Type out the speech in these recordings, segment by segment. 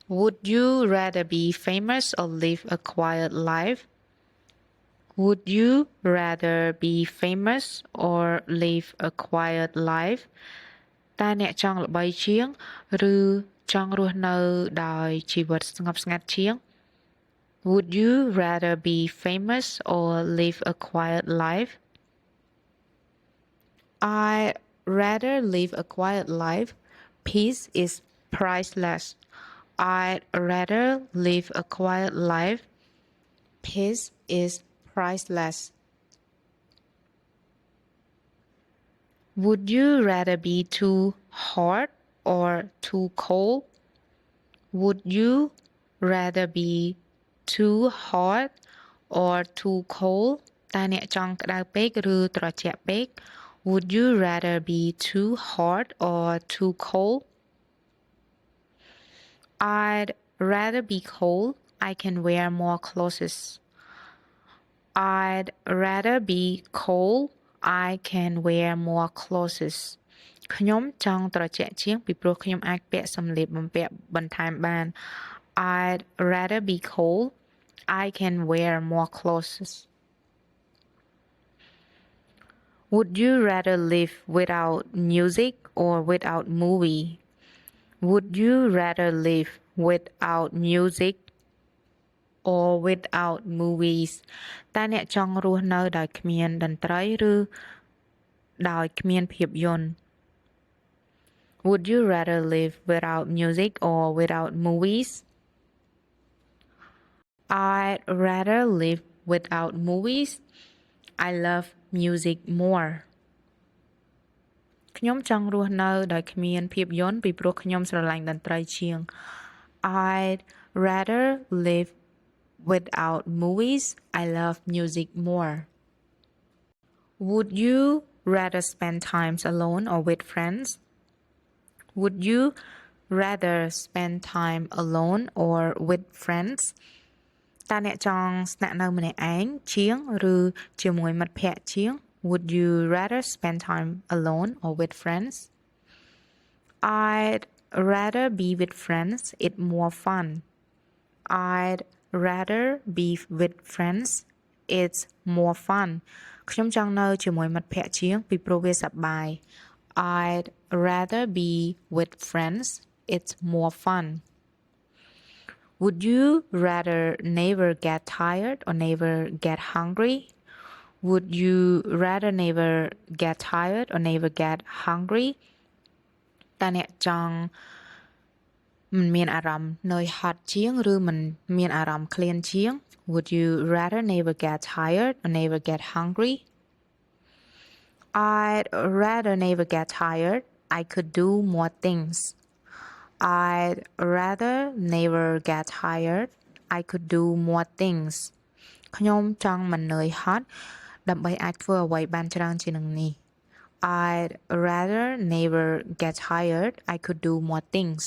Would you rather be famous or live a quiet life? Would you rather be famous or live a quiet life? តើអ្នកចង់ល្បីជាងឬចង់រស់នៅដោយជីវិតស្ងប់ស្ងាត់ជាង Would you rather be famous or live a quiet life? I'd rather live a quiet life. Peace is priceless. I'd rather live a quiet life. Peace is priceless. Would you rather be too hot or too cold? Would you rather be too hot or too cold? តើអ្នកចង់ក្តៅពេកឬត្រជាក់ពេក Would you rather be too hot or too cold? I'd rather be cold. I can wear more clothes. I'd rather be cold. I can wear more clothes. ខ្ញុំចង់ត្រជាក់ជាងពីព្រោះខ្ញុំអាចពាក់សម្លៀកបំពាក់បន្ថែមបាន I'd rather be cold. I can wear more clothes. Would you rather live without music or without movie? Would you rather live without music or without movies? តើអ្នកចង់រស់នៅដោយគ្មានតន្ត្រីឬដោយគ្មានភាពយន្ត Would you rather live without music or without movies? I'd rather live without movies. I love music more. ខ្ញុំចង់រស់នៅដោយគ្មានភាពយន្តពីព្រោះខ្ញុំស្រឡាញ់តន្ត្រីជាង I'd rather live without movies. I love music more. Would you rather spend time alone or with friends? Would you rather spend time alone or with friends? តើអ្នកចង់ស្នាក់នៅម្នាក់ឯងជាងឬជាមួយមិត្តភ័ក្តិជាង Would you rather spend time alone or with friends? I'd rather be with friends. It's more fun. I'd rather be with friends. It's more fun. ខ្ញុំចង់នៅជាមួយមិត្តភ័ក្តិជាងពីព្រោះវាសប្បាយ I'd rather be with friends. It's more fun. Would you rather never get tired or never get hungry? Would you rather never get tired or never get hungry? តើអ្នកចង់មិនមានអារម្មណ៍នឿយហត់ជាងឬមិនមានអារម្មណ៍ឃ្លានជាង Would you rather never get tired or never get hungry? I'd rather never get tired. I could do more things. I'd rather never get tired. I could do more things. ខ្ញុំចង់មិននឿយហត់ដើម្បីអាចធ្វើអ្វីបានច្រើនជាងនេះ I'd rather never get tired. I could do more things.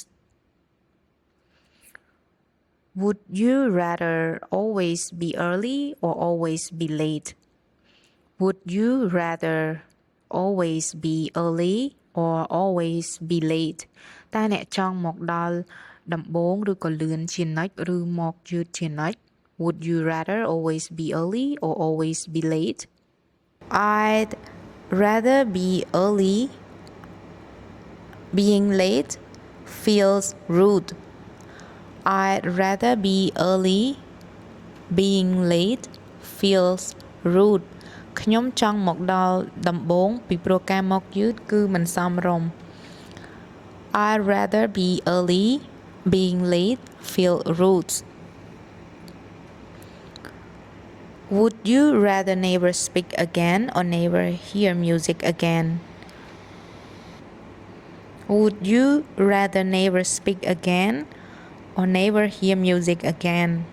Would you rather always be early or always be late? Would you rather always be early or always be late? តើអ្នកចង់មកដល់ដំបូងឬក៏លឿនជានិច្ចឬមកយឺតជានិច្ច Would you rather always be early or always be late? I'd rather be early. Being late feels rude. I'd rather be early. Being late feels rude. ខ្ញុំចង់មកដល់ដំបូងពីព្រោះការមកយឺតគឺមិនសមរម្យ I'd rather be early. Being late feel rude. Would you rather never speak again or never hear music again? Would you rather never speak again or never hear music again?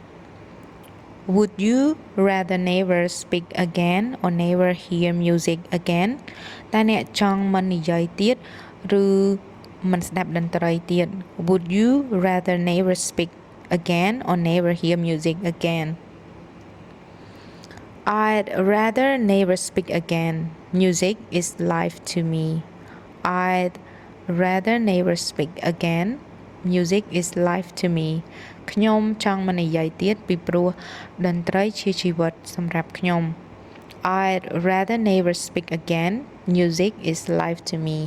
Would you rather never speak again or never hear music again? តើអ្នកចង់មិននិយាយទៀតឬមិនស្ដាប់តន្ត្រីទៀត Would you rather never speak again or never hear music again? I'd rather never speak again. Music is life to me. I'd rather never speak again. Music is life to me. ខ្ញុំចង់មិននិយាយទៀតពីព្រោះតន្ត្រីជាជីវិតសម្រាប់ខ្ញុំ I'd rather never speak again. Music is life to me.